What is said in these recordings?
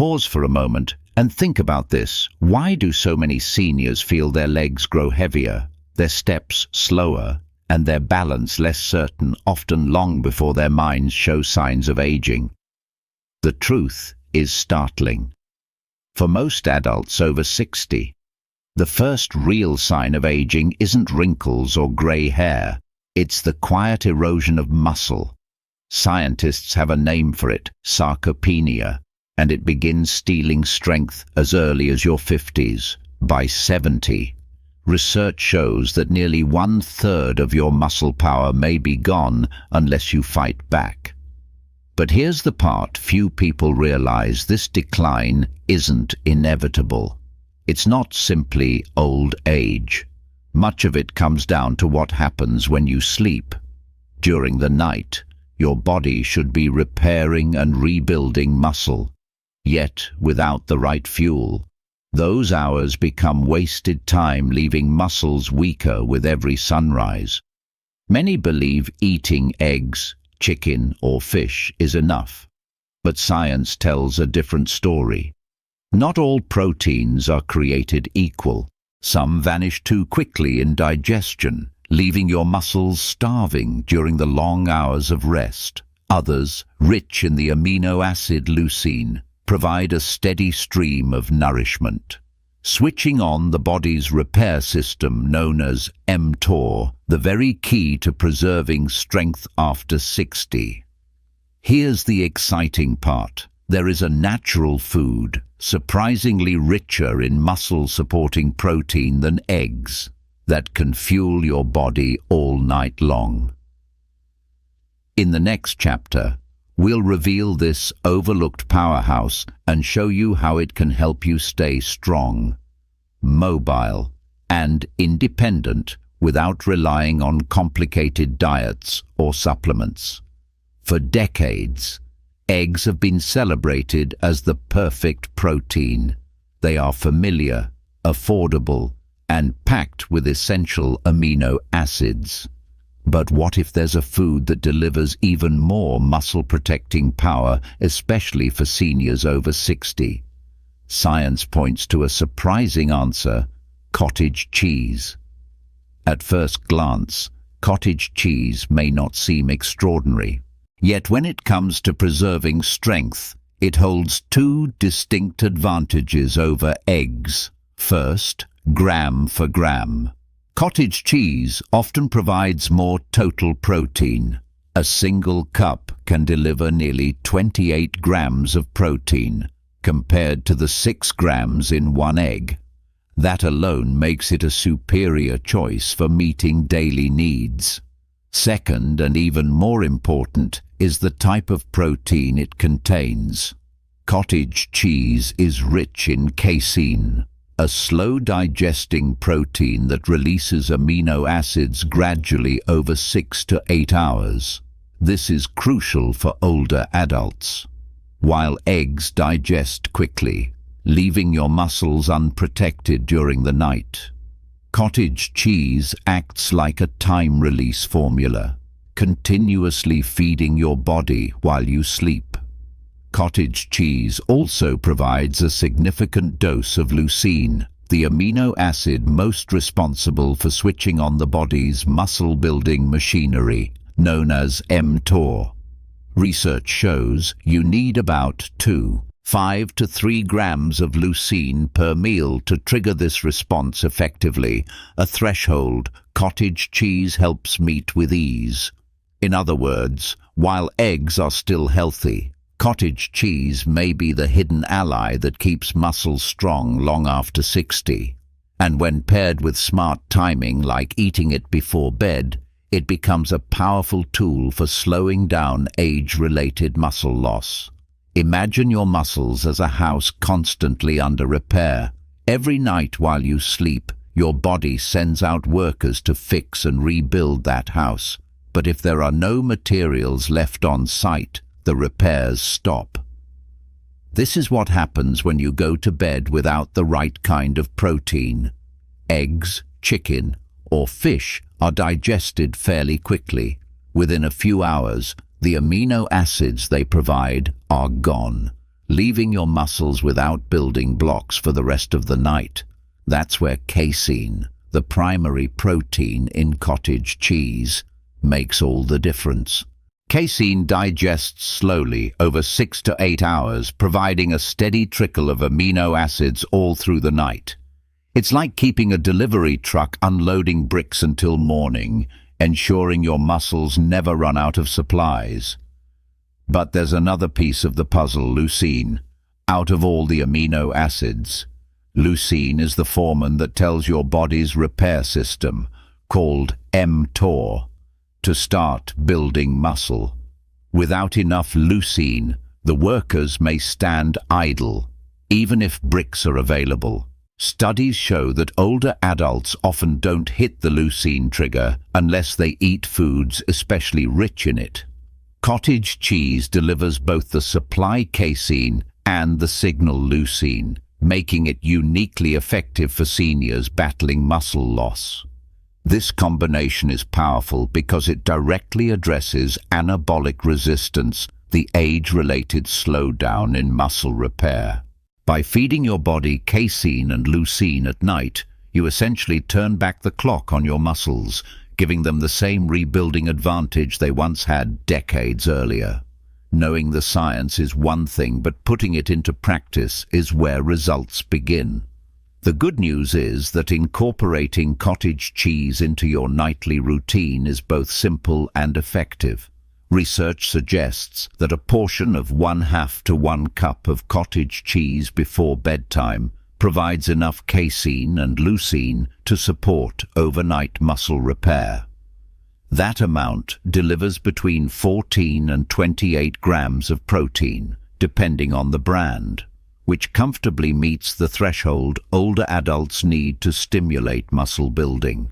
Pause for a moment and think about this. Why do so many seniors feel their legs grow heavier, their steps slower, and their balance less certain, often long before their minds show signs of aging? The truth is startling. For most adults over 60, the first real sign of aging isn't wrinkles or grey hair. It's the quiet erosion of muscle. Scientists have a name for it, sarcopenia, and it begins stealing strength as early as your 50s. By 70, research shows that nearly 1/3 of your muscle power may be gone unless you fight back. But here's the part few people realize: this decline isn't inevitable. It's not simply old age. Much of it comes down to what happens when you sleep. During the night, your body should be repairing and rebuilding muscle. Yet, without the right fuel, those hours become wasted time, leaving muscles weaker with every sunrise. Many believe eating eggs, chicken, or fish is enough. But science tells a different story. Not all proteins are created equal. Some vanish too quickly in digestion, leaving your muscles starving during the long hours of rest. Others, rich in the amino acid leucine, provide a steady stream of nourishment. Switching on the body's repair system known as mTOR, the very key to preserving strength after 60. Here's the exciting part. There is a natural food, surprisingly richer in muscle-supporting protein than eggs, that can fuel your body all night long. In the next chapter, we'll reveal this overlooked powerhouse and show you how it can help you stay strong, mobile, and independent without relying on complicated diets or supplements. For decades, eggs have been celebrated as the perfect protein. They are familiar, affordable, and packed with essential amino acids. But what if there's a food that delivers even more muscle-protecting power, especially for seniors over 60? Science points to a surprising answer: cottage cheese. At first glance, cottage cheese may not seem extraordinary. Yet when it comes to preserving strength, it holds two distinct advantages over eggs. First, gram for gram. Cottage cheese often provides more total protein. A single cup can deliver nearly 28 grams of protein, compared to the 6 grams in one egg. That alone makes it a superior choice for meeting daily needs. Second, and even more important, is the type of protein it contains. Cottage cheese is rich in casein, a slow-digesting protein that releases amino acids gradually over 6 to 8 hours. This is crucial for older adults. While eggs digest quickly, leaving your muscles unprotected during the night, cottage cheese acts like a time-release formula, continuously feeding your body while you sleep. Cottage cheese also provides a significant dose of leucine, the amino acid most responsible for switching on the body's muscle-building machinery, known as mTOR. Research shows you need about 5 to 3 grams of leucine per meal to trigger this response effectively, a threshold cottage cheese helps meet with ease. In other words, while eggs are still healthy, cottage cheese may be the hidden ally that keeps muscles strong long after 60. And when paired with smart timing like eating it before bed, it becomes a powerful tool for slowing down age-related muscle loss. Imagine your muscles as a house constantly under repair. Every night while you sleep, your body sends out workers to fix and rebuild that house. But if there are no materials left on site, the repairs stop. This is what happens when you go to bed without the right kind of protein. Eggs, chicken, or fish are digested fairly quickly. Within a few hours, the amino acids they provide are gone. leaving your muscles without building blocks for the rest of the night. That's where casein, the primary protein in cottage cheese, makes all the difference. Casein digests slowly over 6 to 8 hours, providing a steady trickle of amino acids all through the night. It's like keeping a delivery truck unloading bricks until morning, ensuring your muscles never run out of supplies. But there's another piece of the puzzle: leucine. Out of all the amino acids, leucine is the foreman that tells your body's repair system, called mTOR, to start building muscle. Without enough leucine, the workers may stand idle, even if bricks are available. Studies show that older adults often don't hit the leucine trigger unless they eat foods especially rich in it. Cottage cheese delivers both the supply casein and the signal leucine, making it uniquely effective for seniors battling muscle loss. This combination is powerful because it directly addresses anabolic resistance, the age-related slowdown in muscle repair. By feeding your body casein and leucine at night, you essentially turn back the clock on your muscles, giving them the same rebuilding advantage they once had decades earlier. Knowing the science is one thing, but putting it into practice is where results begin. The good news is that incorporating cottage cheese into your nightly routine is both simple and effective. Research suggests that a portion of 1/2 to 1 cup of cottage cheese before bedtime provides enough casein and leucine to support overnight muscle repair. That amount delivers between 14 and 28 grams of protein, depending on the brand, which comfortably meets the threshold older adults need to stimulate muscle building.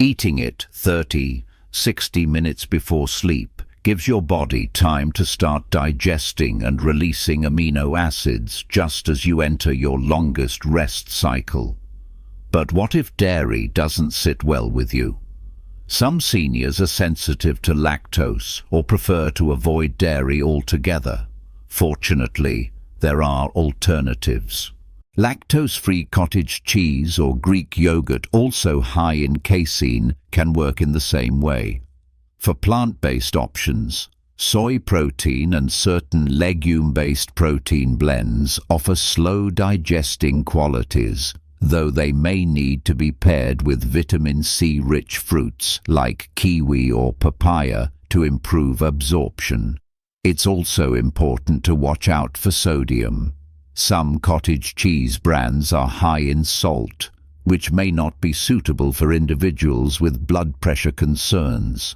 Eating it 30–60 minutes before sleep gives your body time to start digesting and releasing amino acids just as you enter your longest rest cycle. But what if dairy doesn't sit well with you? Some seniors are sensitive to lactose or prefer to avoid dairy altogether. Fortunately, there are alternatives. Lactose-free cottage cheese or Greek yogurt, also high in casein, can work in the same way. For plant-based options, soy protein and certain legume-based protein blends offer slow digesting qualities, though they may need to be paired with vitamin C-rich fruits like kiwi or papaya to improve absorption. It's also important to watch out for sodium. Some cottage cheese brands are high in salt, which may not be suitable for individuals with blood pressure concerns.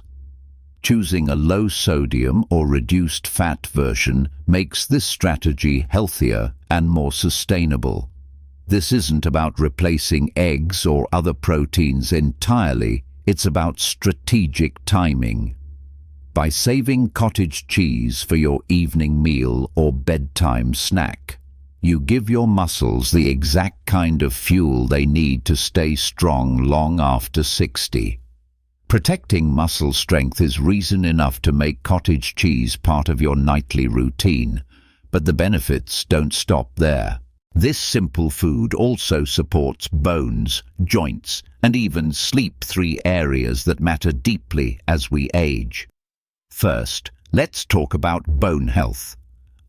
Choosing a low-sodium or reduced-fat version makes this strategy healthier and more sustainable. This isn't about replacing eggs or other proteins entirely, it's about strategic timing. By saving cottage cheese for your evening meal or bedtime snack, you give your muscles the exact kind of fuel they need to stay strong long after 60. Protecting muscle strength is reason enough to make cottage cheese part of your nightly routine, but the benefits don't stop there. This simple food also supports bones, joints, and even sleep, 3 areas that matter deeply as we age. First, let's talk about bone health.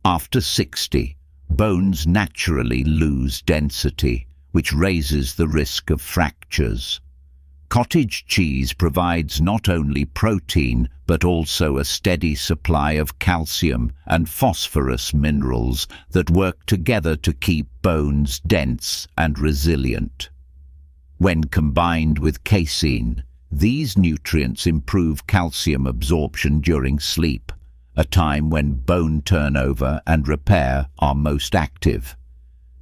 After 60, bones naturally lose density, which raises the risk of fractures. Cottage cheese provides not only protein, but also a steady supply of calcium and phosphorus minerals that work together to keep bones dense and resilient. When combined with casein, these nutrients improve calcium absorption during sleep, a time when bone turnover and repair are most active.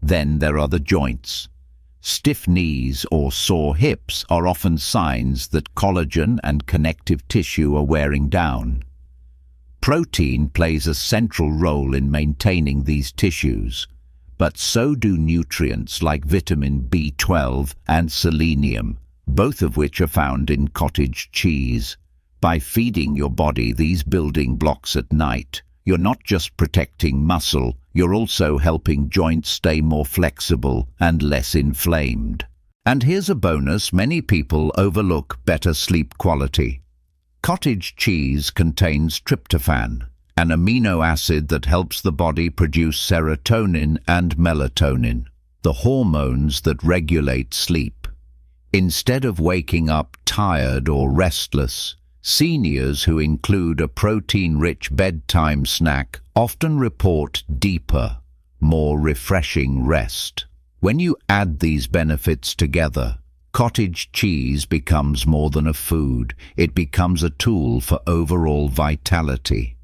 Then there are the joints. Stiff knees or sore hips are often signs that collagen and connective tissue are wearing down. Protein plays a central role in maintaining these tissues, but so do nutrients like vitamin B12 and selenium, both of which are found in cottage cheese. By feeding your body these building blocks at night, you're not just protecting muscle, you're also helping joints stay more flexible and less inflamed. And here's a bonus many people overlook: better sleep quality. Cottage cheese contains tryptophan, an amino acid that helps the body produce serotonin and melatonin, the hormones that regulate sleep. Instead of waking up tired or restless, seniors who include a protein-rich bedtime snack often report deeper, more refreshing rest. When you add these benefits together, cottage cheese becomes more than a food. It becomes a tool for overall vitality.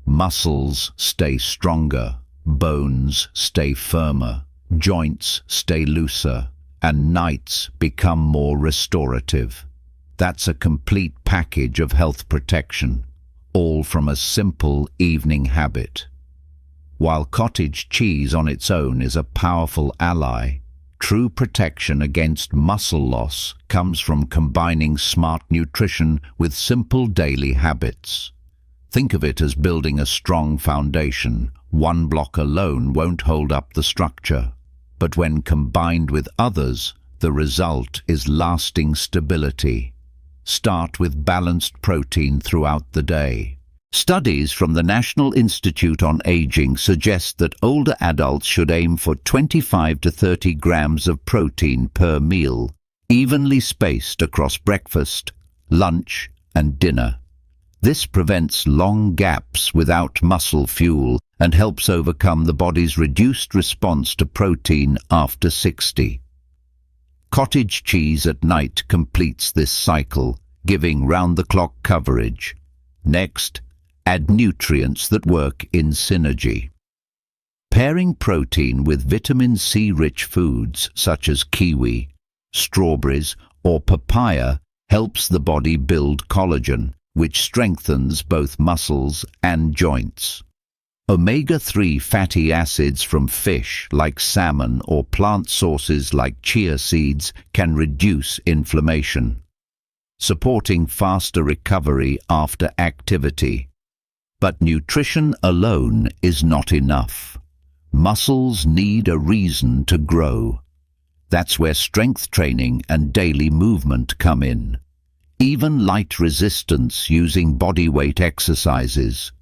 Muscles stay stronger, bones stay firmer, joints stay looser, and nights become more restorative. That's a complete package of health protection, all from a simple evening habit. While cottage cheese on its own is a powerful ally, true protection against muscle loss comes from combining smart nutrition with simple daily habits. Think of it as building a strong foundation. One block alone won't hold up the structure, but when combined with others, the result is lasting stability. Start with balanced protein throughout the day. Studies from the National Institute on Aging suggest that older adults should aim for 25 to 30 grams of protein per meal, evenly spaced across breakfast, lunch, and dinner. This prevents long gaps without muscle fuel and helps overcome the body's reduced response to protein after 60. Cottage cheese at night completes this cycle, giving round-the-clock coverage. Next, add nutrients that work in synergy. Pairing protein with vitamin C-rich foods such as kiwi, strawberries, or papaya helps the body build collagen, which strengthens both muscles and joints. Omega-3 fatty acids from fish like salmon or plant sources like chia seeds can reduce inflammation, supporting faster recovery after activity. But nutrition alone is not enough. Muscles need a reason to grow. That's where strength training and daily movement come in. Even light resistance using bodyweight exercises,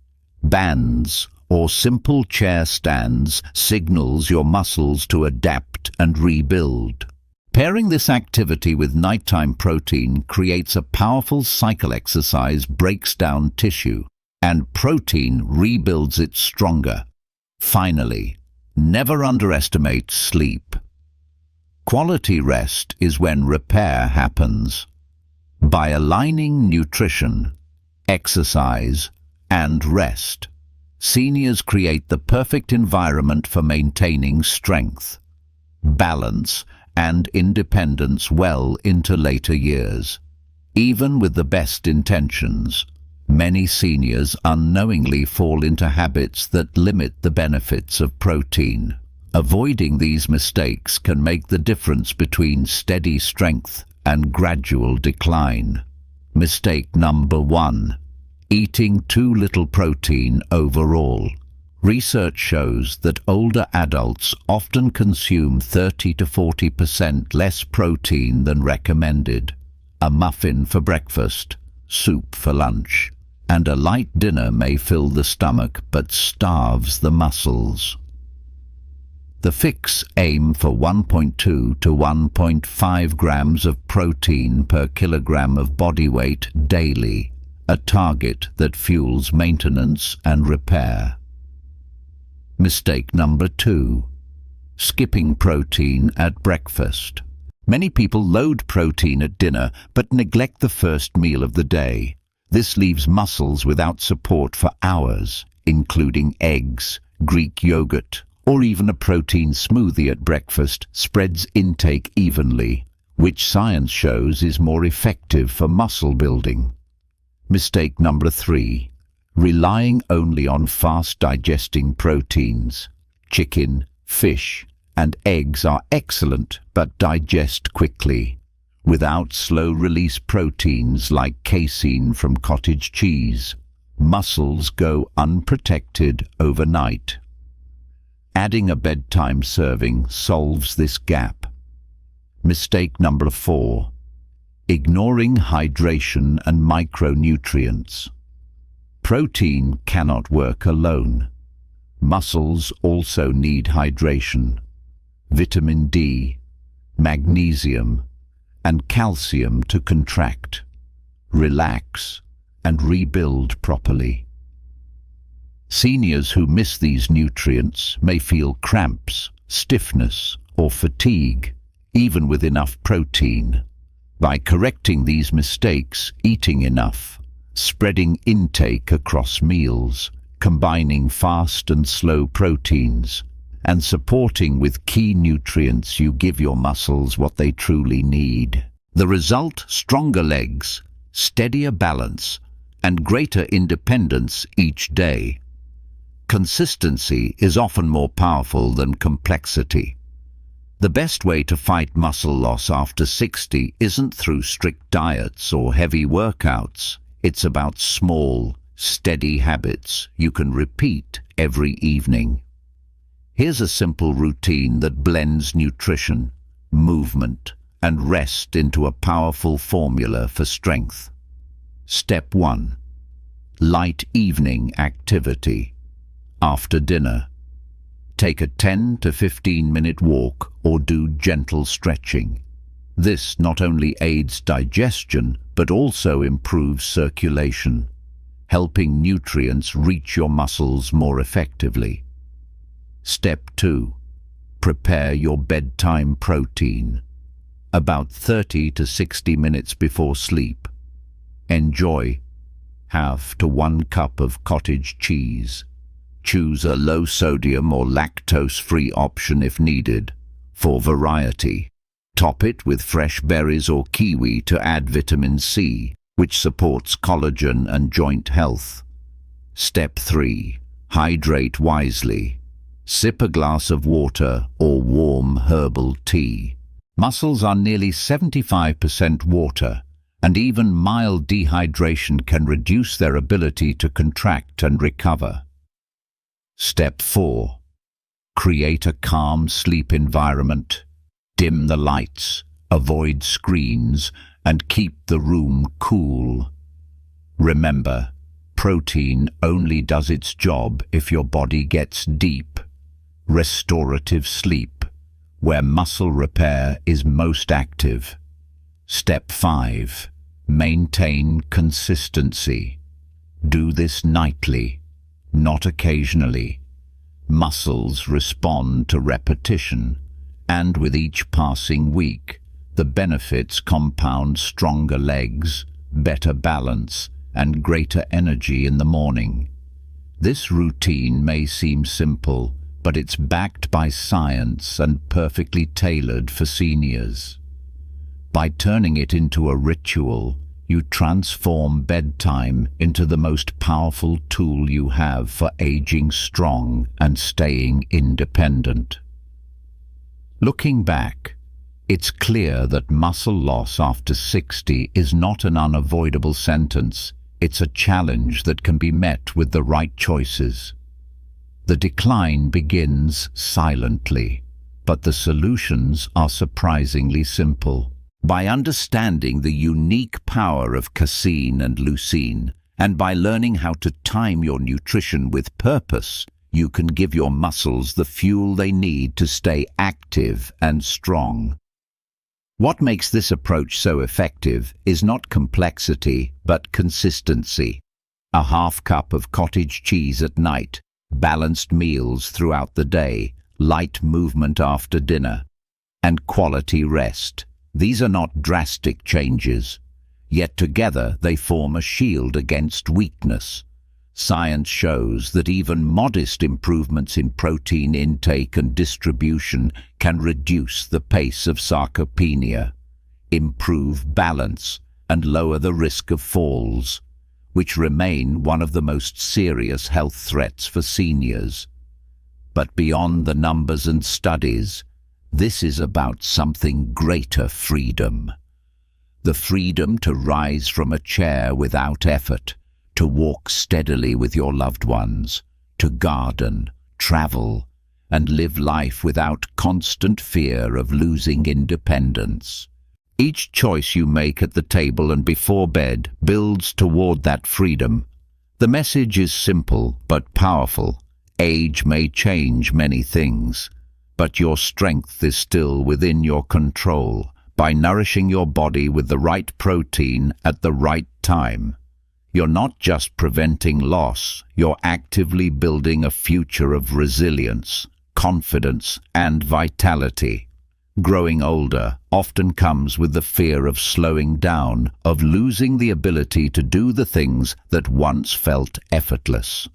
bands, or simple chair stands signals your muscles to adapt and rebuild. Pairing this activity with nighttime protein creates a powerful cycle. Exercise breaks down tissue, and protein rebuilds it stronger. Finally, never underestimate sleep. Quality rest is when repair happens. By aligning nutrition, exercise, and rest, seniors create the perfect environment for maintaining strength, balance, and independence well into later years. Even with the best intentions, many seniors unknowingly fall into habits that limit the benefits of protein. Avoiding these mistakes can make the difference between steady strength and gradual decline. Mistake number 1: eating too little protein overall. Research shows that older adults often consume 30 to 40% less protein than recommended. A muffin for breakfast, soup for lunch, and a light dinner may fill the stomach but starves the muscles. The fix: aim for 1.2 to 1.5 grams of protein per kilogram of body weight daily, a target that fuels maintenance and repair. Mistake number 2: skipping protein at breakfast. Many people load protein at dinner but neglect the first meal of the day. This leaves muscles without support for hours, including eggs, Greek yogurt, or even a protein smoothie at breakfast spreads intake evenly, which science shows is more effective for muscle building. Mistake number 3: relying only on fast-digesting proteins. Chicken, fish, and eggs are excellent but digest quickly. Without slow-release proteins like casein from cottage cheese, Muscles go unprotected overnight. Adding a bedtime serving solves this gap. Mistake number 4. Ignoring hydration and micronutrients. Protein cannot work alone. Muscles also need hydration. Vitamin D, magnesium, and calcium to contract, relax, and rebuild properly. Seniors who miss these nutrients may feel cramps, stiffness, or fatigue, even with enough protein. By correcting these mistakes, eating enough, spreading intake across meals, combining fast and slow proteins, and supporting with key nutrients, you give your muscles what they truly need. The result: stronger legs, steadier balance, and greater independence each day. Consistency is often more powerful than complexity. The best way to fight muscle loss after 60 isn't through strict diets or heavy workouts. It's about small, steady habits you can repeat every evening. Here's a simple routine that blends nutrition, movement, and rest into a powerful formula for strength. Step 1. Light evening activity. After dinner, take a 10 to 15-minute walk or do gentle stretching. This not only aids digestion, but also improves circulation, helping nutrients reach your muscles more effectively. Step 2. Prepare your bedtime protein. About 30 to 60 minutes before sleep. Enjoy half to 1 cup of cottage cheese. Choose a low-sodium or lactose-free option if needed, for variety. Top it with fresh berries or kiwi to add vitamin C, which supports collagen and joint health. Step 3. Hydrate wisely. Sip a glass of water or warm herbal tea. Muscles are nearly 75% water, and even mild dehydration can reduce their ability to contract and recover. Step 4. Create a calm sleep environment. Dim the lights, avoid screens, and keep the room cool. Remember, protein only does its job if your body gets deep, restorative sleep, where muscle repair is most active. Step 5. Maintain consistency. Do this nightly, not occasionally. Muscles respond to repetition, and with each passing week, the benefits compound: stronger legs, better balance, and greater energy in the morning. This routine may seem simple, but it's backed by science and perfectly tailored for seniors. By turning it into a ritual, you transform bedtime into the most powerful tool you have for aging strong and staying independent. Looking back, it's clear that muscle loss after 60 is not an unavoidable sentence. It's a challenge that can be met with the right choices. The decline begins silently, but the solutions are surprisingly simple. By understanding the unique power of casein and leucine, and by learning how to time your nutrition with purpose, you can give your muscles the fuel they need to stay active and strong. What makes this approach so effective is not complexity, but consistency. A half cup of cottage cheese at night, balanced meals throughout the day, light movement after dinner, and quality rest. These are not drastic changes, yet together they form a shield against weakness. Science shows that even modest improvements in protein intake and distribution can reduce the pace of sarcopenia, improve balance, and lower the risk of falls, which remain one of the most serious health threats for seniors. But beyond the numbers and studies, this is about something greater: freedom. The freedom to rise from a chair without effort, to walk steadily with your loved ones, to garden, travel, and live life without constant fear of losing independence. Each choice you make at the table and before bed builds toward that freedom. The message is simple but powerful. Age may change many things, but your strength is still within your control by nourishing your body with the right protein at the right time. You're not just preventing loss, you're actively building a future of resilience, confidence, and vitality. Growing older often comes with the fear of slowing down, of losing the ability to do the things that once felt effortless.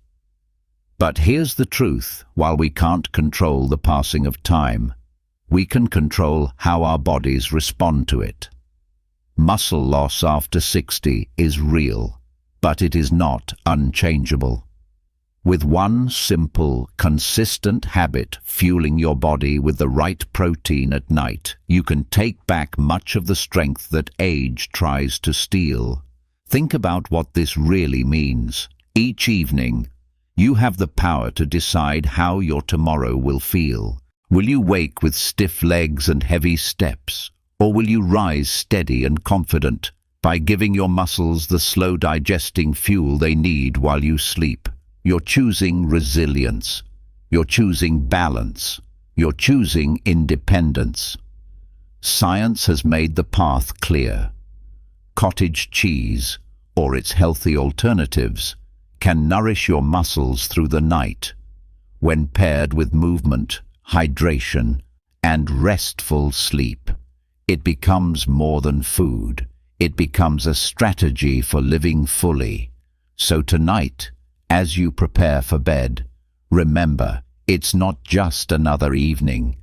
But here's the truth: while we can't control the passing of time, we can control how our bodies respond to it. Muscle loss after 60 is real, but it is not unchangeable. With one simple, consistent habit fueling your body with the right protein at night, you can take back much of the strength that age tries to steal. Think about what this really means. Each evening, you have the power to decide how your tomorrow will feel. Will you wake with stiff legs and heavy steps, or will you rise steady and confident by giving your muscles the slow digesting fuel they need while you sleep? You're choosing resilience. You're choosing balance. You're choosing independence. Science has made the path clear. Cottage cheese, or its healthy alternatives, can nourish your muscles through the night. When paired with movement, hydration, and restful sleep, it becomes more than food. It becomes a strategy for living fully. So tonight, as you prepare for bed, remember, it's not just another evening.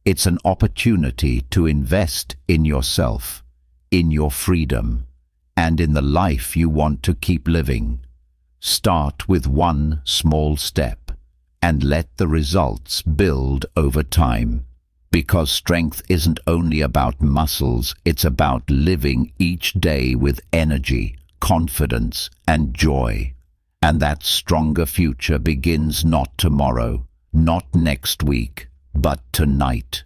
It's an opportunity to invest in yourself, in your freedom, and in the life you want to keep living. Start with one small step and let the results build over time. Because strength isn't only about muscles, it's about living each day with energy, confidence, and joy. And that stronger future begins not tomorrow, not next week, but tonight.